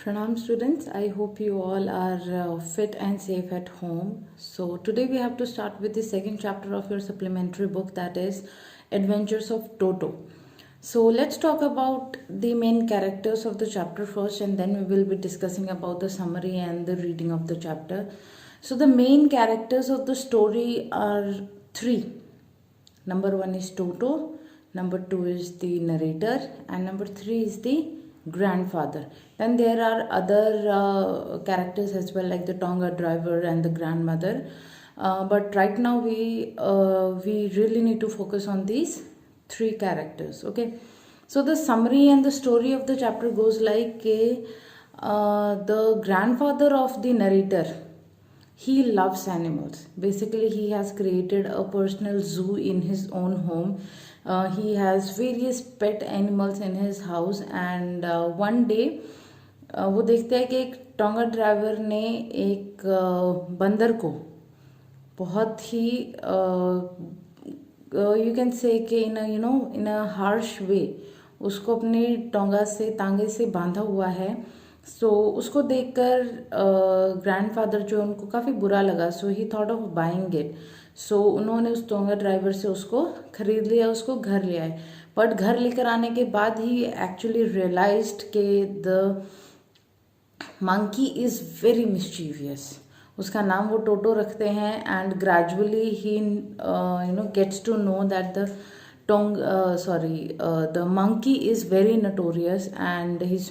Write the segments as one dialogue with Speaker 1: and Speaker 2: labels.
Speaker 1: Pranam students, I hope you all are fit and safe at home. So today we have to start with the second chapter of your supplementary book, that is Adventures of Toto. So let's talk about the main characters of the chapter first, and then we will be discussing about the summary and the reading of the chapter. So the main characters of the story are three. Number one is Toto, number two is the narrator, and number three is the grandfather. Then there are other characters as well, like the Tonga driver and the grandmother. But right now we really need to focus on these three characters. Okay, so the summary and the story of the chapter goes like the grandfather of the narrator, he loves animals. Basically, he has created a personal zoo in his own home. He has various pet animals in his house, and one day वो देखते हैं कि एक tonga driver ने एक बंदर को बहुत ही यू कैन से कि इन अ हार्श वे उसको अपने टोंगा से तांगे से बांधा हुआ है. सो उसको देखकर ग्रैंडफादर जो उनको काफ़ी बुरा लगा. So he thought of buying it. So उन्होंने उस टोंगा ड्राइवर से उसको खरीद लिया, उसको घर ले आए. बट घर लेकर आने के बाद ही एक्चुअली रियलाइज्ड के the monkey is very mischievous. उसका नाम वो टोटो रखते हैं, and gradually he gets to know that the monkey is very notorious and he's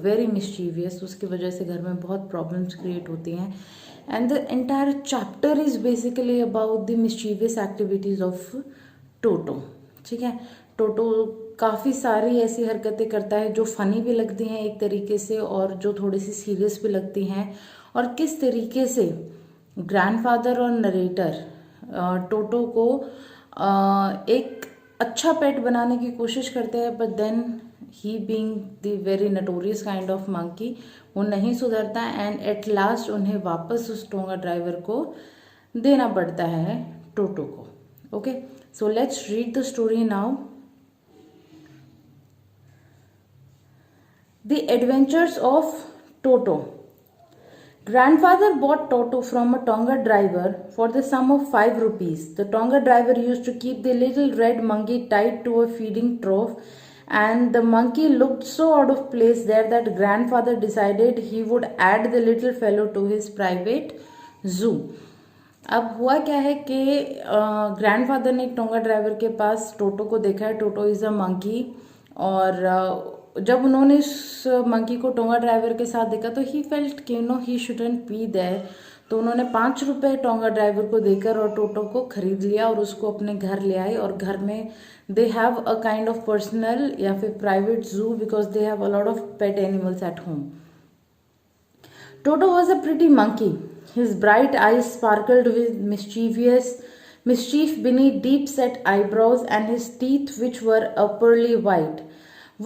Speaker 1: very mischievous. उसकी वजह से घर में बहुत प्रॉब्लम्स क्रिएट होती हैं. And the entire chapter is basically about the mischievous activities of Toto. ठीक है, टोटो काफ़ी सारी ऐसी हरकतें करता है जो फनी भी लगती हैं एक तरीके से, और जो थोड़ी सी सीरियस भी लगती हैं. और किस तरीके से ग्रैंडफादर और नरेटर टोटो को एक अच्छा पेट बनाने की कोशिश करते हैं, but then he being the very notorious kind of monkey, वो नहीं सुधरता. एंड एट लास्ट उन्हें वापस उस टोंगा ड्राइवर को देना पड़ता है टोटो को. Okay, so let's read the story now. The adventures of Toto. Grandfather bought Toto from a Tonga driver for the sum of 5 rupees. The Tonga driver used to keep the little red monkey tied to a feeding trough, and the monkey looked so out of place there that grandfather decided he would add the little fellow to his private zoo. अब हुआ क्या है कि grandfather ने एक tonga driver के पास टोटो को देखा है. टोटो इज़ अ मंकी, और जब उन्होंने इस मंकी को टोंगा ड्राइवर के साथ देखा तो ही फेल्ट कि ही शुडंट बी देयर. तो उन्होंने 5 रुपए टोंगा ड्राइवर को देकर और टोटो को खरीद लिया और उसको अपने घर ले आए. और घर में they have a kind of personal या फिर प्राइवेट जू, because they have a lot of pet animals at home. Toto was a pretty monkey. His bright eyes sparkled with mischief beneath deep-set eyebrows, and his teeth, which were a pearly white,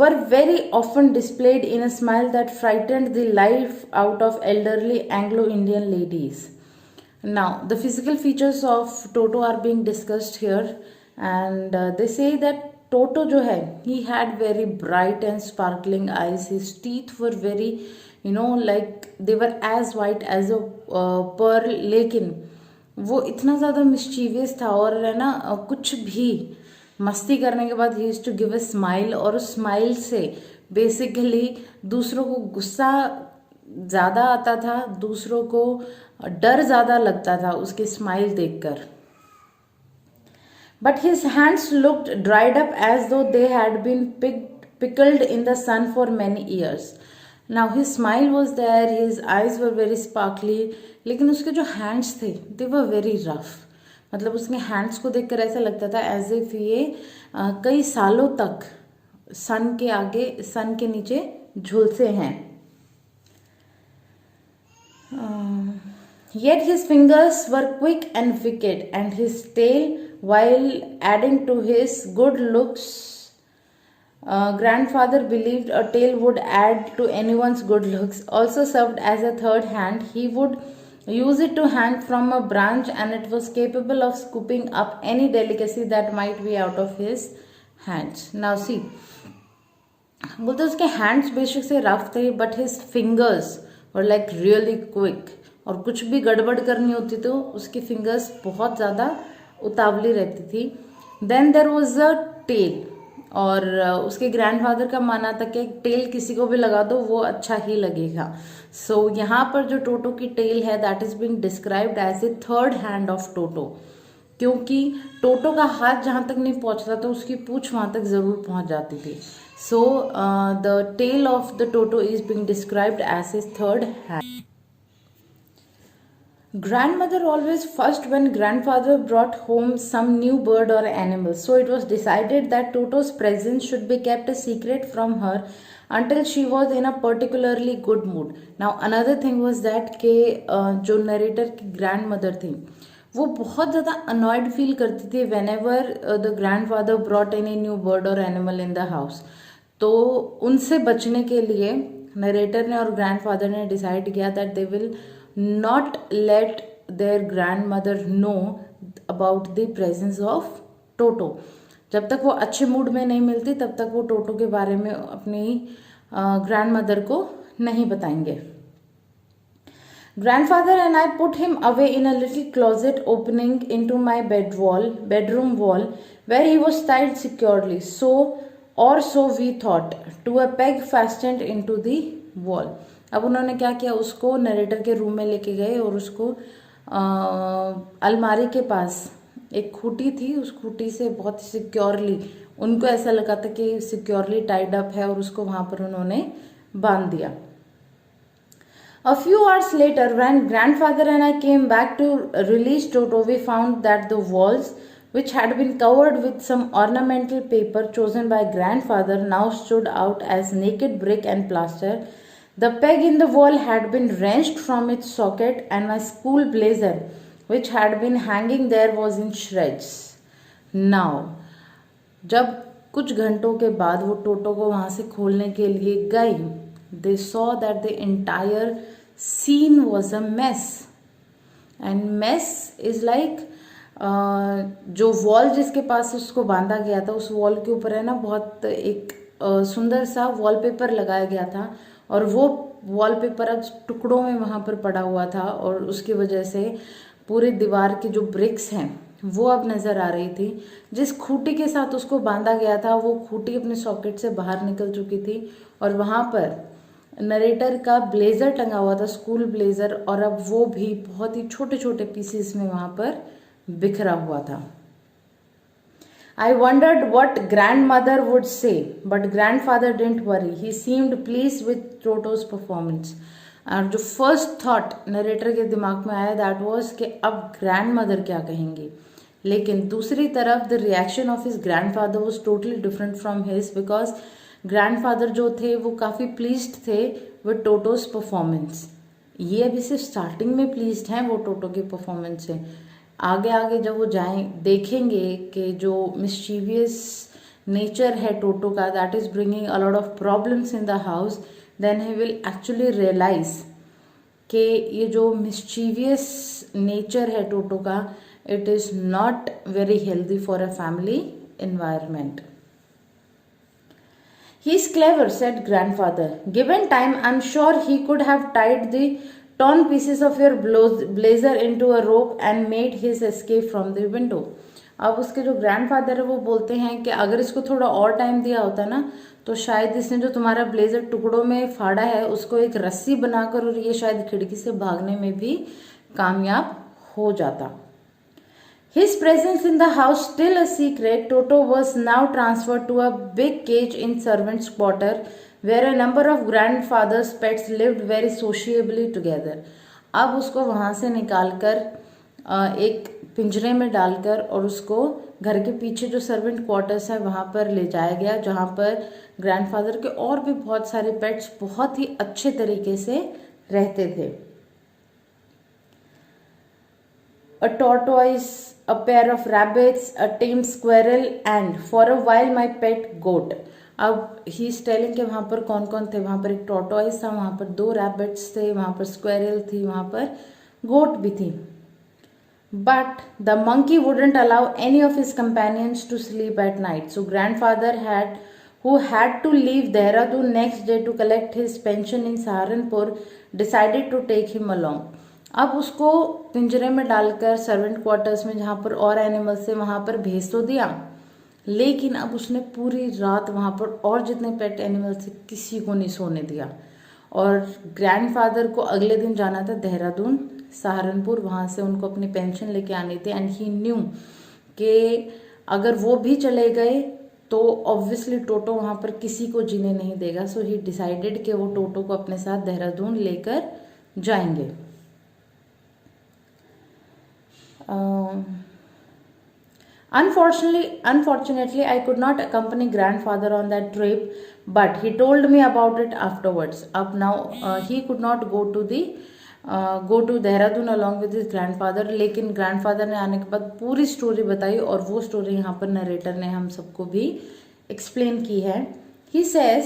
Speaker 1: were very often displayed in a smile that frightened the life out of elderly Anglo-Indian ladies. Now, the physical features of Toto are being discussed here, and they say that Toto जो है, he had very bright and sparkling eyes. His teeth were very, like they were as white as a pearl. लेकिन वो इतना ज़्यादा mischievous था, और है ना कुछ भी मस्ती करने के बाद he used to give a smile, और उस स्माइल से बेसिकली दूसरों को गुस्सा ज़्यादा आता था, दूसरों को डर ज़्यादा लगता था उसकी स्माइल देखकर. But his hands looked dried up as though they had been pickled in the sun for many years. Now his smile was there, his eyes were very sparkly, लेकिन उसके जो हैंड्स थे they were very rough. मतलब उसके hands को देखकर ऐसा लगता था एज इफ ये कई सालों तक सन के नीचे झुलसे हैं. Yet his fingers were quick and wicked, and his tail, while adding to his good looks, grandfather believed a tail would add to anyone's good looks, also served as a third hand. He would use it to hang from a branch, and it was capable of scooping up any delicacy that might be out of his hands. Now see, बोलते उसके hands बेशक से rough थे but his fingers were like really quick, और कुछ भी गड़बड़ करनी होती तो उसकी फिंगर्स बहुत ज़्यादा उतावली रहती थी। Then there was a tail, और उसके ग्रैंडफादर का मानना था कि टेल किसी को भी लगा दो वो अच्छा ही लगेगा। सो यहाँ पर जो टोटो की टेल है that is being described as a third hand of Toto, क्योंकि टोटो का हाथ जहां तक नहीं पहुंचता था उसकी पूंछ वहां तक जरूर पहुंच जाती थी। So the tail of the Toto is being described as his third hand. Grandmother always fussed when grandfather brought home some new bird or animal, so it was decided that Toto's presence should be kept a secret from her until she was in a particularly good mood. Now another thing was that कि जो narrator की grandmother थी वो बहुत ज़्यादा annoyed feel करती थी when ever the grand father brought any new bird और एनिमल इन द हाउस। तो उनसे बचने के लिए नरेटर ने और ग्रैंडफादर ने डिसाइड किया that they will not let their grandmother know about the presence of Toto. जब तक वो अच्छे मूड में नहीं मिलती तब तक वो टोटो के बारे में अपनी ग्रैंड मदर को नहीं बताएंगे। Grandfather and I put him away in a little closet opening into my bedroom wall, where he was tied securely, so we thought, to a peg fastened into the wall. अब उन्होंने क्या किया, उसको narrator के room में लेके गए और उसको अलमारी के पास एक खूंटी थी, उस खूंटी से बहुत सिक्योरली, उनको ऐसा लगा था कि सिक्योरली टाइड अप है, और उसको वहां पर उन्होंने बांध दिया। A few hours later, when grandfather and I came back to release Toto, we found that the walls, which had been covered with some ornamental paper chosen by grandfather, now stood out as naked brick and plaster. The peg in the wall had been wrenched from its socket, and my school blazer, which had been hanging there, was in shreds. Now, जब कुछ घंटों के बाद वो टोटो को वहां से खोलने के लिए गई, they saw that the entire scene was a mess, and mess is like जो वॉल जिसके पास उसको बांधा गया था उस वॉल के ऊपर है ना बहुत एक सुंदर सा वॉलपेपर लगाया गया था, और वो वॉलपेपर अब टुकड़ों में वहां पर पड़ा हुआ था, और उसकी वजह से पूरी दीवार की जो ब्रिक्स हैं वो अब नजर आ रही थी। जिस खूंटी के साथ उसको बांधा गया था वो खूंटी अपने सॉकेट से बाहर निकल चुकी थी, और वहां पर नरेटर का ब्लेजर टंगा हुआ था, स्कूल ब्लेजर, और अब वो भी बहुत ही छोटे छोटे पीसेस में वहां पर बिखरा हुआ था। I wondered what grandmother would say, but grandfather didn't worry. He seemed pleased with Toto's performance. और जो फर्स्ट थॉट नरेटर के दिमाग में आया दैट वाज कि अब ग्रैंडमदर क्या कहेंगी, लेकिन दूसरी तरफ the reaction of his grandfather was totally different from his, because grandfather जो थे वो काफ़ी प्लीज्ड थे विद टोटोज परफॉर्मेंस। ये अभी सिर्फ स्टार्टिंग में प्लीज्ड हैं वो टोटो की परफॉर्मेंस से, आगे आगे जब वो जाएं देखेंगे कि जो मिस्चीवियस नेचर है टोटो का that is bringing a lot of problems in the house, then he will actually realize कि ये जो मिस्चीवियस नेचर है टोटो का it is not very healthy for a family environment. He's clever, said grandfather. Given time, I'm sure he could have tied the torn pieces of your blazer into a rope and made his escape from the window. अब उसके जो grandfather है वो बोलते हैं कि अगर इसको थोड़ा और टाइम दिया होता ना तो शायद इसने जो तुम्हारा ब्लेजर टुकड़ों में फाड़ा है उसको एक रस्सी बनाकर और ये शायद खिड़की से भागने में भी कामयाब हो जाता। His presence in the house still a secret, Toto was now transferred to a big cage in servants' quarter, where a number of grandfather's pets lived very sociably together. अब उसको वहां से निकालकर एक पिंजरे में डालकर और उसको घर के पीछे जो सर्वेंट क्वार्टर्स है वहां पर ले जाया गया, जहां पर ग्रैंडफादर के और भी बहुत सारे पेट्स बहुत ही अच्छे तरीके से रहते थे। A tortoise, a pair of rabbits, a tame squirrel, and for a while my pet goat. अब ही टेलिंग के वहां पर कौन कौन थे, वहां पर एक टॉर्टोइस था, वहां पर 2 रैबिट्स थे, वहां पर स्क्वेरल थी, वहां पर गोट भी थी। But the monkey wouldn't allow any of his companions to sleep at night, so grandfather had who had to leave Dehradun next day to collect his pension in Saharanpur, decided to take him along. अब उसको पिंजरे में डालकर servant quarters में जहाँ पर और animals थे वहाँ पर भेज तो दिया, लेकिन अब उसने पूरी रात वहाँ पर और जितने पेट एनिमल्स थे किसी को नहीं सोने दिया. और ग्रैंडफादर को अगले दिन जाना था देहरादून, सहारनपुर, वहाँ से उनको अपनी पेंशन लेके आनी थी. एंड ही न्यू कि अगर वो भी चले गए तो ऑब्वियसली टोटो वहाँ पर किसी को जीने नहीं देगा. सो ही डिसाइडेड कि वो टोटो को अपने साथ देहरादून लेकर जाएंगे. Unfortunately, I could not accompany grandfather on that trip, but he told me about it afterwards. Up now, he could not go to Dehradun along with his grandfather. लेकिन grandfather ने आने के बाद पूरी स्टोरी बताई और वो स्टोरी यहाँ पर नरेटर ने हम सबको भी एक्सप्लेन की है. He says,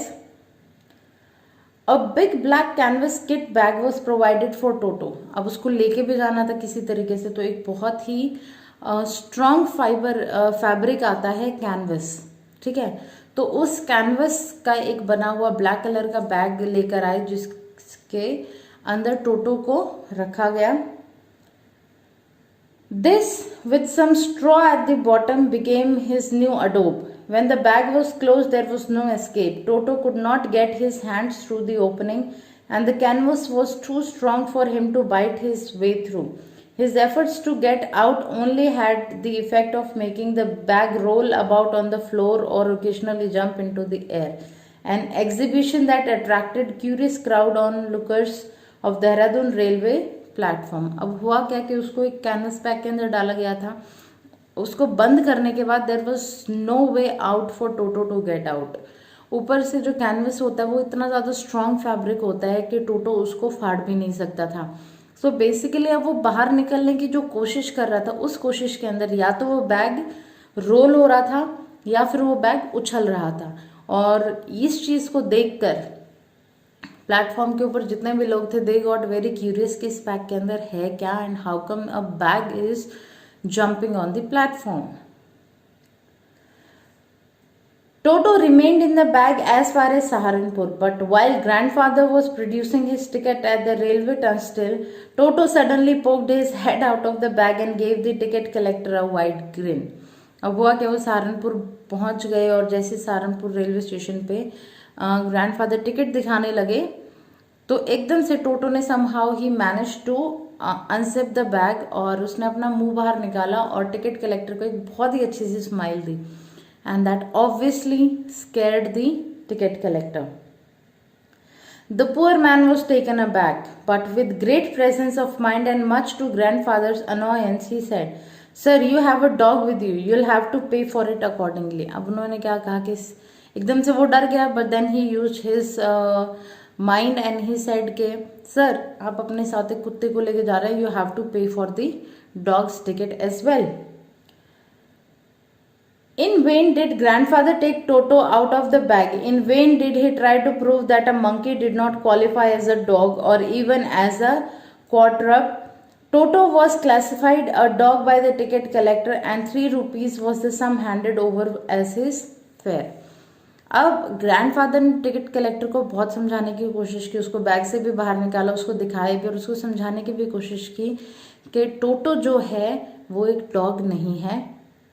Speaker 1: A big black canvas kit bag was provided for Toto. अब उसको लेके भी जाना था किसी तरीके से, तो एक बहुत ही स्ट्रॉन्ग फैब्रिक आता है कैनवस, ठीक है. तो उस कैनवस का एक बना हुआ ब्लैक कलर का बैग लेकर आए जिसके अंदर टोटो को रखा गया. This, with some straw at the bottom, became his new adobe. When the bag was closed, there was no escape. Toto could not get his hands through the opening, and the canvas was too strong for him to bite his way through. His efforts to get out only had the effect of making the bag roll about on the floor or occasionally jump into the air. An exhibition that attracted curious crowd onlookers of Dehradun railway platform. अब हुआ क्या कि उसको एक canvas bag के अंदर डाला गया था. उसको बंद करने के बाद there was no way out for Toto to get out. ऊपर से जो कैनवस होता है वो इतना ज़्यादा स्ट्रॉन्ग फैब्रिक होता है कि टोटो उसको फाड़ भी नहीं सकता था. सो बेसिकली अब वो बाहर निकलने की जो कोशिश कर रहा था, उस कोशिश के अंदर या तो वो बैग रोल हो रहा था या फिर वो बैग उछल रहा था. और इस चीज़ को देखकर प्लेटफॉर्म के ऊपर जितने भी लोग थे दे गॉट वेरी क्यूरियस कि इस बैग के अंदर है क्या and how come a bag is jumping on the platform. Toto remained in the bag as far as Saharanpur, but while grandfather was producing his ticket at the railway turnstile, Toto suddenly poked his head out of the bag and gave the ticket collector a wide grin. अब हुआ कि वो सहारनपुर पहुंच गए और जैसे Saharanpur railway station पे grandfather ticket दिखाने लगे तो एकदम से टोटो ने समहाउ ही manage to unzip the bag और उसने अपना मुंह बाहर निकाला और टिकट कलेक्टर को एक बहुत ही अच्छी सी स्माइल दी. And that obviously scared the ticket collector. The poor man was taken aback, but with great presence of mind and much to grandfather's annoyance, he said, "Sir, you have a dog with you. You'll have to pay for it accordingly." अब उन्होंने क्या कहा कि एकदम से वो डर गया, but then he used his mind and he said कि sir, आप अपने साथ एक कुत्ते को लेके जा रहे हैं, you have to pay for the dog's ticket as well. In vain did grandfather take Toto out of the bag. In vain did he try to prove that a monkey did not qualify as a dog or even as a quadruped. Toto was classified a dog by the ticket collector and 3 rupees was the sum handed over as his fare. अब grandfather ने ticket collector को बहुत समझाने की कोशिश की, उसको bag से भी बाहर निकाला, उसको दिखाया भी और उसको समझाने की भी कोशिश की कि टोटो जो है वो एक डॉग नहीं है,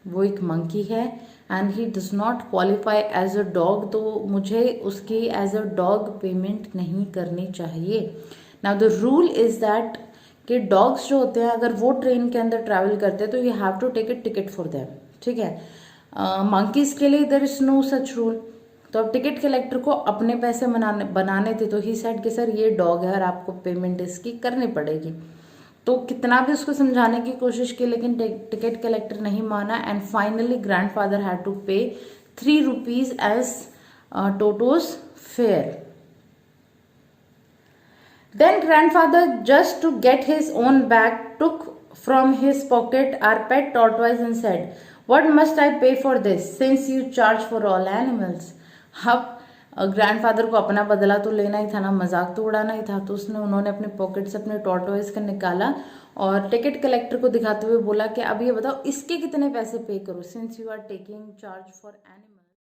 Speaker 1: वो एक मंकी है and he does not qualify as a dog, तो मुझे उसकी एज अ डॉग पेमेंट नहीं करनी चाहिए. Now the rule is that कि डॉग्स जो होते हैं अगर वो ट्रेन के अंदर ट्रैवल करते हैं तो you have to take a ticket for them, ठीक है. मंकीज के लिए there is no such rule. तो अब टिकट कलेक्टर को अपने पैसे बनाने थे तो ही सेड कि सर ये डॉग है और आपको पेमेंट इसकी करनी पड़ेगी. तो कितना भी उसको समझाने की कोशिश की लेकिन टिकट कलेक्टर नहीं माना and finally grandfather had to pay 3 rupees as Toto's fare. Then grandfather, just to get his own bag, took from his pocket our pet tortoise and said, "What must I pay for this, since you charge for all animals?" अब grandfather को अपना बदला तो लेना ही था ना, मजाक तो उड़ाना ही था, तो उन्होंने अपने पॉकेट से अपने टॉर्टोइज का निकाला और टिकट कलेक्टर को दिखाते हुए बोला कि अब ये बताओ इसके कितने पैसे पे करूं, since you are taking charge for animal.